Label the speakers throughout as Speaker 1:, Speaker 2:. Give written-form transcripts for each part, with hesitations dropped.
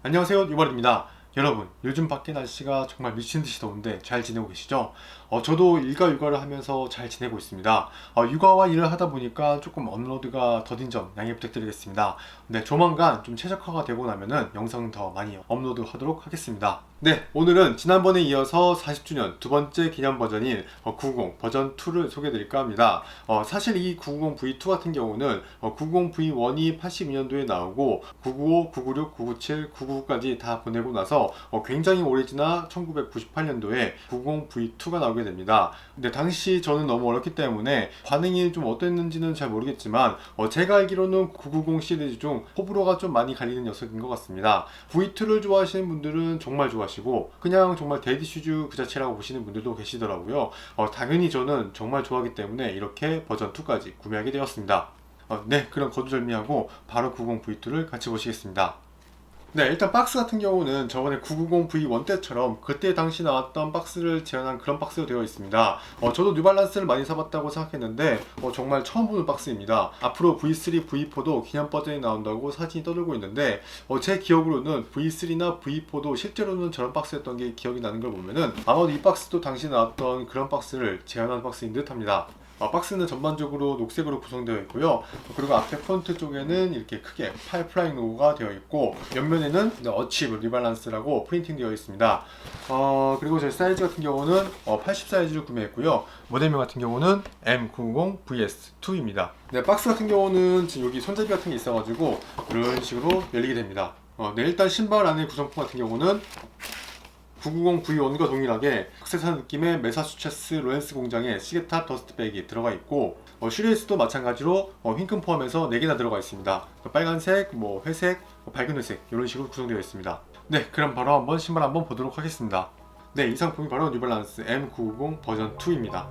Speaker 1: 안녕하세요, 유발입니다. 여러분, 요즘 밖에 날씨가 정말 미친듯이 더운데 잘 지내고 계시죠? 저도 일과 육아를 하면서 잘 지내고 있습니다. 육아와 일을 하다 보니까 조금 업로드가 더딘 점 양해 부탁드리겠습니다. 네, 조만간 좀 최적화가 되고 나면은 영상 더 많이 업로드 하도록 하겠습니다. 네, 오늘은 지난번에 이어서 40주년 두 번째 기념 버전인 990 버전 2를 소개해 드릴까 합니다. 사실 이 990 V2 같은 경우는 990 V1이 82년도에 나오고 995, 996, 997, 999까지 다 보내고 나서 굉장히 오래 지나 1998년도에 990 V2가 나오게 됩니다. 근데 당시 저는 너무 어렸기 때문에 반응이 좀 어땠는지는 잘 모르겠지만 제가 알기로는 990 시리즈 중 호불호가 좀 많이 갈리는 녀석인 것 같습니다. V2를 좋아하시는 분들은 정말 좋아하시고 그냥 정말 데디 슈즈 그 자체라고 보시는 분들도 계시더라고요. 당연히 저는 정말 좋아하기 때문에 이렇게 버전 2까지 구매하게 되었습니다. 네, 그럼 거두절미하고 바로 90 V2를 같이 보시겠습니다. 네, 일단 박스 같은 경우는 저번에 990 V1 때처럼 그때 당시 나왔던 박스를 재현한 그런 박스로 되어 있습니다. 저도 뉴발란스를 많이 사봤다고 생각했는데 정말 처음 보는 박스입니다. 앞으로 V3, V4도 기념 버전이 나온다고 사진이 떠돌고 있는데 제 기억으로는 V3나 V4도 실제로는 저런 박스였던 게 기억이 나는 걸 보면은 아마도 이 박스도 당시 나왔던 그런 박스를 재현한 박스인 듯 합니다. 박스는 전반적으로 녹색으로 구성되어 있고요. 그리고 앞에 폰트 쪽에는 이렇게 크게 파이프라인 로고가 되어 있고 옆면에는 어치브 리발란스라고 프린팅 되어 있습니다. 그리고 제 사이즈 같은 경우는 80 사이즈를 구매했고요. 모델명 같은 경우는 M990VS2입니다. 네, 박스 같은 경우는 지금 여기 손잡이 같은 게 있어가지고 이런 식으로 열리게 됩니다. 네, 일단 신발 안에 구성품 같은 경우는 990 V1과 동일하게 액세서리 느낌의 메사추세츠 로렌스 공장의 시계탑 더스트백이 들어가 있고 슈리에스도 마찬가지로 휜금 포함해서 4개나 들어가 있습니다. 빨간색, 회색, 밝은 회색 이런 식으로 구성되어 있습니다. 네, 그럼 바로 한번 신발 한번 보도록 하겠습니다. 네, 이 상품이 바로 뉴발란스 M990 버전 2입니다.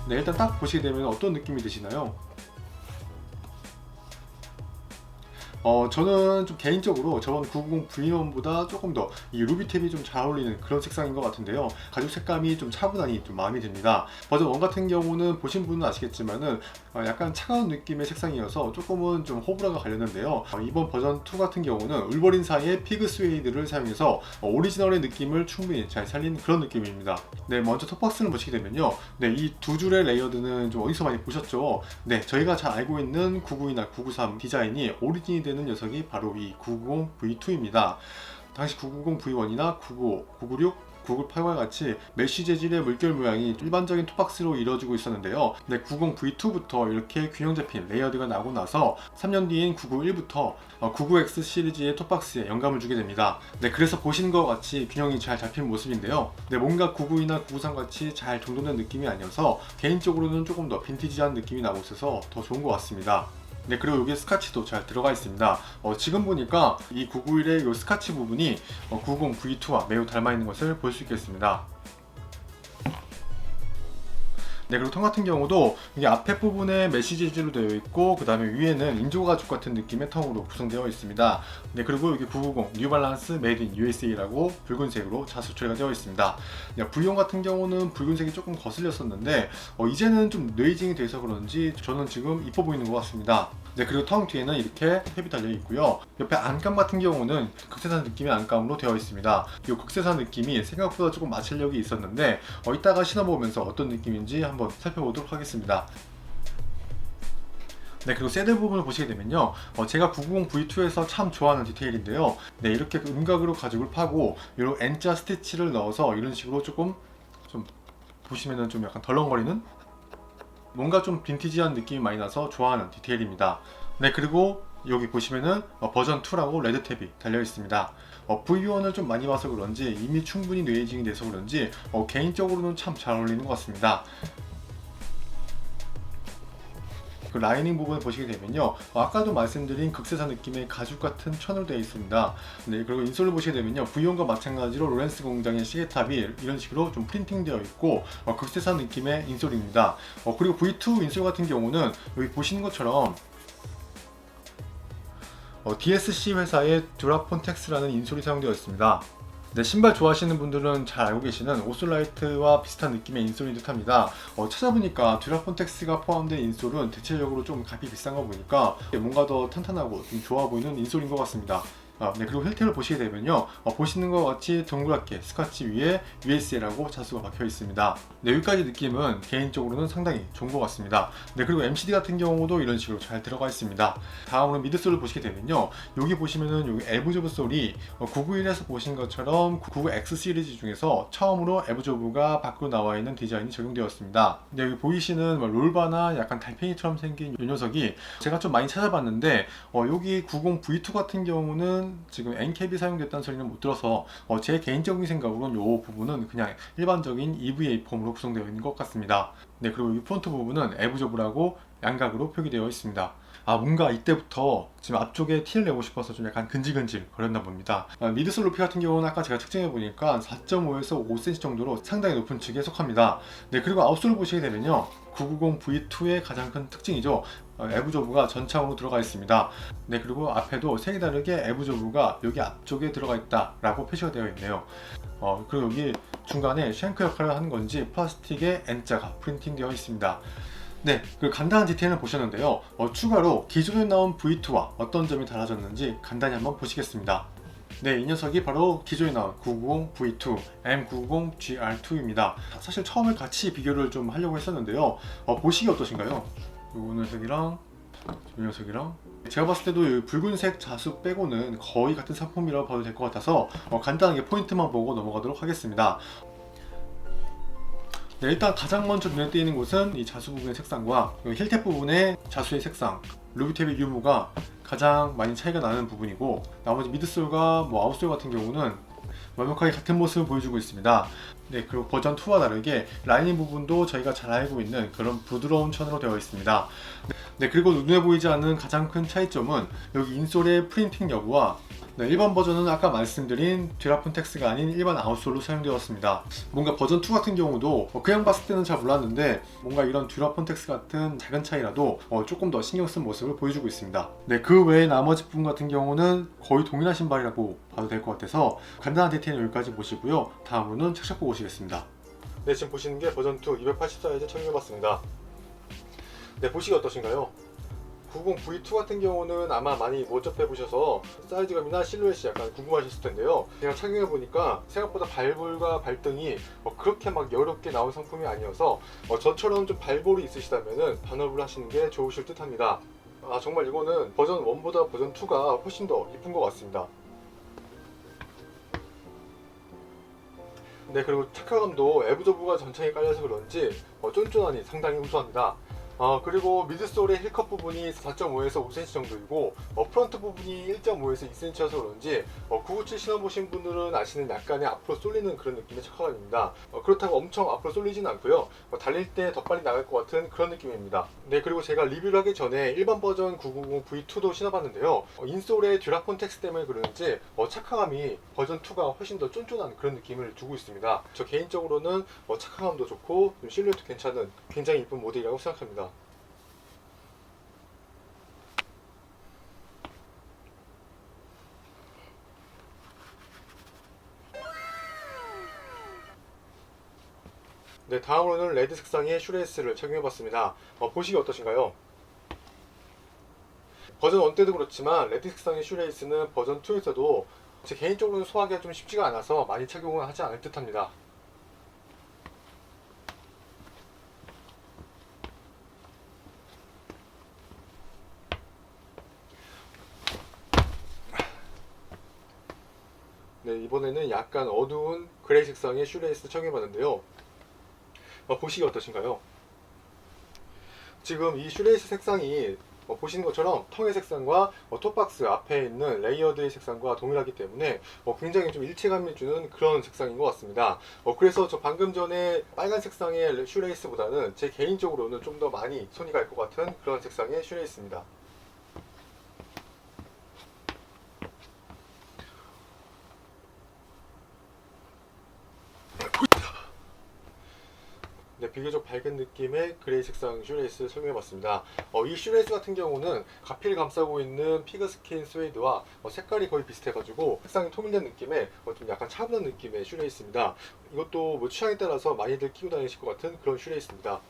Speaker 1: 네, 일단 딱 보시게 되면 어떤 느낌이 드시나요? 저는 좀 개인적으로 저번 990 V1보다 조금 더 이 루비탭이 좀 잘 어울리는 그런 색상인 것 같은데요. 가죽 색감이 좀 차분하니 좀 마음에 듭니다. 버전 1 같은 경우는 보신 분은 아시겠지만은 약간 차가운 느낌의 색상이어서 조금은 좀 호불호가 갈렸는데요. 이번 버전 2 같은 경우는 울버린사의 피그 스웨이드를 사용해서 오리지널의 느낌을 충분히 잘 살린 그런 느낌입니다. 네, 먼저 톱박스를 보시게 되면요. 네, 이 두 줄의 레이어드는 좀 어디서 많이 보셨죠? 네, 저희가 잘 알고 있는 992나 993 디자인이 오리진이 되는 녀석이 바로 이 990 V2입니다. 당시 990 V1이나 995, 996, 998과 같이 메쉬 재질의 물결 모양이 일반적인 톱박스로 이루어지고 있었는데요. 네, 90 V2부터 이렇게 균형 잡힌 레이어드가 나고 나서 3년 뒤인 991부터 99X 시리즈의 톱박스에 영감을 주게 됩니다. 네, 그래서 보시는 것 같이 균형이 잘 잡힌 모습인데요. 네, 뭔가 992나 993 같이 잘 정돈된 느낌이 아니어서 개인적으로는 조금 더 빈티지한 느낌이 나고 있어서 더 좋은 것 같습니다. 네, 그리고 여기에 스카치도 잘 들어가 있습니다. 지금 보니까 이 991의 이 스카치 부분이 90 V2와 매우 닮아 있는 것을 볼 수 있겠습니다. 네, 그리고 통 같은 경우도 이게 앞에 부분에 메쉬 재질로 되어 있고 그 다음에 위에는 인조 가죽 같은 느낌의 텅으로 구성되어 있습니다. 네, 그리고 여기 990 뉴발란스 메이드 인 USA라고 붉은색으로 자수 처리가 되어 있습니다. 네, V1 같은 경우는 붉은색이 조금 거슬렸었는데 이제는 좀 레이징이 돼서 그런지 저는 지금 이뻐 보이는 것 같습니다. 네, 그리고 텅 뒤에는 이렇게 탭이 달려 있고요. 옆에 안감 같은 경우는 극세사 느낌의 안감으로 되어 있습니다. 이 극세사 느낌이 생각보다 조금 마찰력이 있었는데 이따가 신어보면서 어떤 느낌인지 한번 살펴보도록 하겠습니다. 네, 그리고 새들 부분을 보시게 되면요, 제가 990 V2에서 참 좋아하는 디테일인데요. 네, 이렇게 음각으로 가죽을 파고 이런 N자 스티치를 넣어서 이런 식으로 조금 좀 보시면은 좀 약간 덜렁거리는 뭔가 좀 빈티지한 느낌이 많이 나서 좋아하는 디테일입니다. 네, 그리고 여기 보시면은 버전 2라고 레드 탭이 달려 있습니다. V1을 좀 많이 봐서 그런지 이미 충분히 뇌이징이 돼서 그런지 개인적으로는 참 잘 어울리는 것 같습니다. 그 라이닝 부분을 보시게 되면요, 아까도 말씀드린 극세사 느낌의 가죽 같은 천으로 되어 있습니다. 네, 그리고 인솔을 보시게 되면요, V1과 마찬가지로 로렌스 공장의 시계탑이 이런 식으로 좀 프린팅 되어 있고 극세사 느낌의 인솔입니다. 그리고 V2 인솔 같은 경우는 여기 보시는 것처럼 DSC 회사의 듀라폰텍스라는 인솔이 사용되어 있습니다. 네, 신발 좋아하시는 분들은 잘 알고 계시는 오솔라이트와 비슷한 느낌의 인솔인 듯합니다. 찾아보니까 듀라폰텍스가 포함된 인솔은 대체적으로 좀 값이 비싼 거 보니까 뭔가 더 탄탄하고 좀 좋아 보이는 인솔인 것 같습니다. 네, 그리고 힐테를 보시게 되면요, 보시는 것 같이 동그랗게 스카치 위에 USA라고 자수가 박혀 있습니다. 네, 여기까지 느낌은 개인적으로는 상당히 좋은 것 같습니다. 네, 그리고 MCD 같은 경우도 이런 식으로 잘 들어가 있습니다. 다음으로 미드솔을 보시게 되면요, 여기 보시면은 여기 에브조브 솔이 991에서 보신 것처럼 99X 시리즈 중에서 처음으로 에브조브가 밖으로 나와 있는 디자인이 적용되었습니다. 네, 여기 보이시는 롤바나 약간 달팽이처럼 생긴 이 녀석이 제가 좀 많이 찾아봤는데 여기 90V2 같은 경우는 지금 N캡이 사용됐다는 소리는 못 들어서 제 개인적인 생각으로는 이 부분은 그냥 일반적인 EVA 폼으로 구성되어 있는 것 같습니다. 네, 그리고 이 프론트 부분은 에브조브라고 양각으로 표기되어 있습니다. 뭔가 이때부터 지금 앞쪽에 티를 내고 싶어서 좀 약간 근질근질 거렸나 봅니다. 미드솔 높이 같은 경우는 아까 제가 측정해 보니까 4.5에서 5cm 정도로 상당히 높은 측에 속합니다. 네, 그리고 아웃솔을 보시게 되면요, 990V2의 가장 큰 특징이죠. 에브조브가 전창으로 들어가 있습니다. 네, 그리고 앞에도 색이 다르게 에브조브가 여기 앞쪽에 들어가 있다라고 표시가 되어 있네요. 그리고 여기 중간에 쉔크 역할을 하는 건지 플라스틱에 N자가 프린팅되어 있습니다. 네, 그 간단한 디테일을 보셨는데요. 추가로 기존에 나온 V2와 어떤 점이 달라졌는지 간단히 한번 보시겠습니다. 네, 이 녀석이 바로 기존에 나온 990 V2 M990 GR2입니다. 사실 처음에 같이 비교를 좀 하려고 했었는데요. 보시기 어떠신가요? 이 녀석이랑 이 녀석이랑 제가 봤을 때도 이 붉은색 자수 빼고는 거의 같은 상품이라고 봐도 될 것 같아서 간단하게 포인트만 보고 넘어가도록 하겠습니다. 네, 일단 가장 먼저 눈에 띄는 곳은 이 자수 부분의 색상과 힐탭 부분의 자수의 색상, 루비탭의 유무가 가장 많이 차이가 나는 부분이고, 나머지 미드솔과 아웃솔 같은 경우는 완벽하게 같은 모습을 보여주고 있습니다. 네, 그리고 버전 2와 다르게 라이닝 부분도 저희가 잘 알고 있는 그런 부드러운 천으로 되어 있습니다. 네, 그리고 눈에 보이지 않는 가장 큰 차이점은 여기 인솔의 프린팅 여부와 일반 버전은 아까 말씀드린 듀라폰텍스가 아닌 일반 아웃솔로 사용되었습니다. 뭔가 버전 2 같은 경우도 그냥 봤을 때는 잘 몰랐는데 뭔가 이런 듀라폰텍스 같은 작은 차이라도 조금 더 신경 쓴 모습을 보여주고 있습니다. 네, 그 외에 나머지 부분 같은 경우는 거의 동일한 신발이라고 봐도 될 것 같아서 간단한 디테일은 여기까지 보시고요. 다음으로는 착착 보고 오시겠습니다. 네, 지금 보시는 게 버전 2 280 사이즈 착용해봤습니다. 네, 보시기 어떠신가요? 90V2 같은 경우는 아마 많이 못 접해보셔서 사이즈감이나 실루엣이 약간 궁금하셨을 텐데요. 제가 착용해보니까 생각보다 발볼과 발등이 그렇게 막 여롭게 나온 상품이 아니어서 저처럼 좀 발볼이 있으시다면 반업을 하시는 게 좋으실 듯 합니다. 정말 이거는 버전 1보다 버전 2가 훨씬 더 이쁜 것 같습니다. 네, 그리고 착화감도 에브조브가 전창에 깔려서 그런지 쫀쫀하니 상당히 우수합니다. 그리고 미드솔의 힐컵 부분이 4.5에서 5cm 정도이고 프런트 부분이 1.5에서 2cm여서 그런지 997 신어보신 분들은 아시는 약간의 앞으로 쏠리는 그런 느낌의 착화감입니다. 그렇다고 엄청 앞으로 쏠리진 않고요. 달릴 때 더 빨리 나갈 것 같은 그런 느낌입니다. 네, 그리고 제가 리뷰를 하기 전에 일반 버전 990 V2도 신어봤는데요. 인솔의 듀라폰텍스 때문에 그런지 착화감이 버전 2가 훨씬 더 쫀쫀한 그런 느낌을 주고 있습니다. 저 개인적으로는 착화감도 좋고 실루엣도 괜찮은 굉장히 이쁜 모델이라고 생각합니다. 네, 다음으로는 레드 색상의 슈레이스를 착용해봤습니다. 보시기 어떠신가요? 버전 1 때도 그렇지만 레드 색상의 슈레이스는 버전 2에서도 제 개인적으로는 소화하기가 좀 쉽지가 않아서 많이 착용을 하지 않을 듯 합니다. 네, 이번에는 약간 어두운 그레이 색상의 슈레이스 착용해봤는데요. 보시기 어떠신가요? 지금 이 슈레이스 색상이 보시는 것처럼 텅의 색상과 톱박스 앞에 있는 레이어드의 색상과 동일하기 때문에 굉장히 좀 일체감을 주는 그런 색상인 것 같습니다. 그래서 저 방금 전에 빨간 색상의 슈레이스보다는 제 개인적으로는 좀 더 많이 손이 갈 것 같은 그런 색상의 슈레이스입니다. 네, 네, 비교적 밝은 느낌의 그레이 색상 슈레이스 설명해봤습니다. 이 슈레이스 같은 경우는 가피를 감싸고 있는 피그스킨 스웨이드와 색깔이 거의 비슷해가지고 색상이 통일된 느낌의 좀 약간 차분한 느낌의 슈레이스입니다. 이것도 뭐 취향에 따라서 많이들 끼고 다니실 것 같은 그런 슈레이스입니다.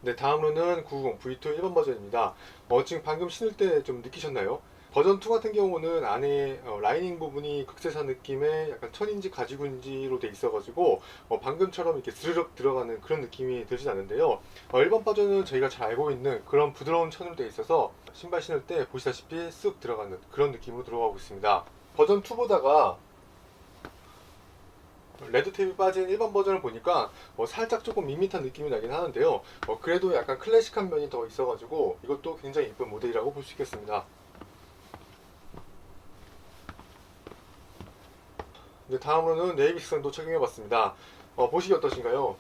Speaker 1: 네, 다음으로는 990 V2 1번 버전입니다. 지금 방금 신을 때 좀 느끼셨나요? 버전 2 같은 경우는 안에 라이닝 부분이 극세사 느낌의 약간 천인지 가지군지로 돼 있어가지고 방금처럼 이렇게 스르륵 들어가는 그런 느낌이 들진 않는데요. 일반 버전은 저희가 잘 알고 있는 그런 부드러운 천으로 돼 있어서 신발 신을 때 보시다시피 쓱 들어가는 그런 느낌으로 들어가고 있습니다. 버전 2보다가 레드 탭이 빠진 일반 버전을 보니까 살짝 조금 밋밋한 느낌이 나긴 하는데요. 그래도 약간 클래식한 면이 더 있어가지고 이것도 굉장히 예쁜 모델이라고 볼 수 있겠습니다. 네, 다음으로는 네이비 색상도 착용해봤습니다. 보시기 어떠신가요?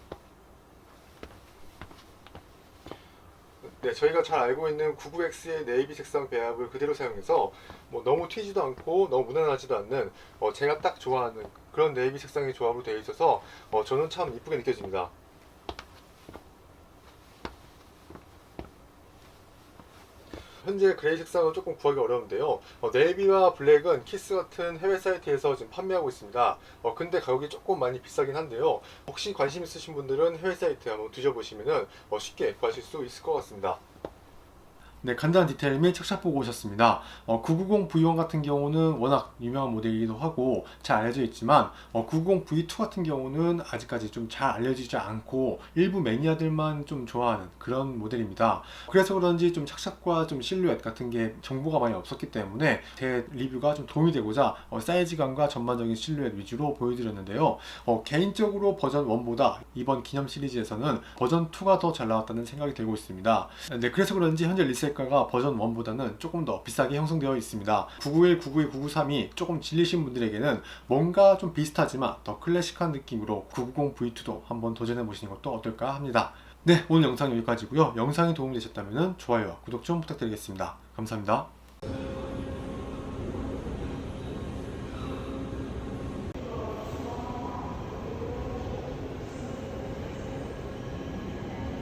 Speaker 1: 네, 저희가 잘 알고 있는 99X의 네이비 색상 배합을 그대로 사용해서 너무 튀지도 않고 너무 무난하지도 않는 제가 딱 좋아하는 그런 네이비 색상의 조합으로 되어 있어서 저는 참 이쁘게 느껴집니다. 현재 그레이 색상은 조금 구하기 어려운데요. 네이비와 블랙은 키스 같은 해외 사이트에서 지금 판매하고 있습니다. 근데 가격이 조금 많이 비싸긴 한데요. 혹시 관심 있으신 분들은 해외 사이트 한번 뒤져보시면 쉽게 구하실 수 있을 것 같습니다. 네, 간단한 디테일 및 착샷 보고 오셨습니다. 990 V1 같은 경우는 워낙 유명한 모델이기도 하고 잘 알려져 있지만 990 V2 같은 경우는 아직까지 좀 잘 알려지지 않고 일부 매니아들만 좀 좋아하는 그런 모델입니다. 그래서 그런지 좀 착샷과 좀 실루엣 같은 게 정보가 많이 없었기 때문에 제 리뷰가 좀 도움이 되고자 사이즈감과 전반적인 실루엣 위주로 보여드렸는데요. 개인적으로 버전 1보다 이번 기념 시리즈에서는 버전 2가 더 잘 나왔다는 생각이 들고 있습니다. 네, 그래서 그런지 현재 리셀가가 버전 1보다는 조금 더 비싸게 형성되어 있습니다. 991, 992, 993이 조금 질리신 분들에게는 뭔가 좀 비슷하지만 더 클래식한 느낌으로 990 V2도 한번 도전해 보시는 것도 어떨까 합니다. 네, 오늘 영상 여기까지고요. 영상이 도움이 되셨다면 좋아요와 구독 좀 부탁드리겠습니다. 감사합니다.